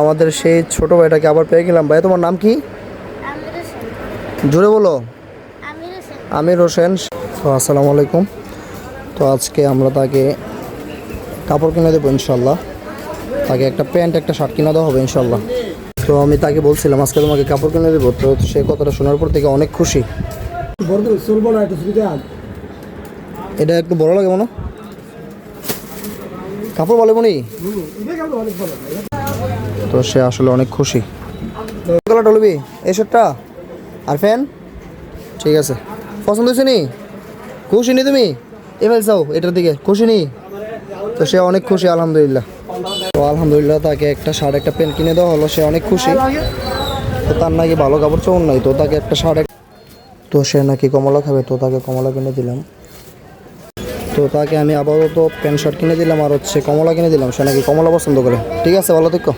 আমাদের সেই ছোট ভাইটাকে আবার পেয়ে গেলাম। ভাই তোমার নাম কি? জোরে বলো। আমির হোসেন। তো আসসালামু আলাইকুম। তো আজকে আমরা তাকে কাপড় কিনে দেবো ইনশাল্লাহ। তাকে একটা প্যান্ট একটা শার্ট কিনে দেওয়া হবে ইনশাল্লাহ। তো আমি তাকে বলছিলাম আজকে তোমাকে কাপড় কিনে দেবো, তো সে কথাটা শোনার পর থেকে অনেক খুশি। এটা একটু বড় লাগে মনে কাপড় বলে মনি। তো সে আসলে অনেক খুশি। টলবি এই শার্টটা আর ফ্যান ঠিক আছে, পছন্দ হয়েছে নি? খুশি নি তুমি? এবার যাও এটার দিকে, খুশি নি? তো সে অনেক খুশি আলহামদুলিল্লাহ। তো আলহামদুলিল্লাহ তাকে একটা শার্ট একটা প্যান্ট কিনে দেওয়া হলো, সে অনেক খুশি। তো তার নাকি ভালো কাপড় চোপড় নাই, তো তাকে একটা শার্ট, তো সে নাকি কমলা খাবে, তো তাকে কমলা কিনে দিলাম। তো তাকে আমি আপাতত প্যান্ট শার্ট কিনে দিলাম আর হচ্ছে কমলা কিনে দিলাম, সে নাকি কমলা পছন্দ করে। ঠিক আছে ভালো থেকো।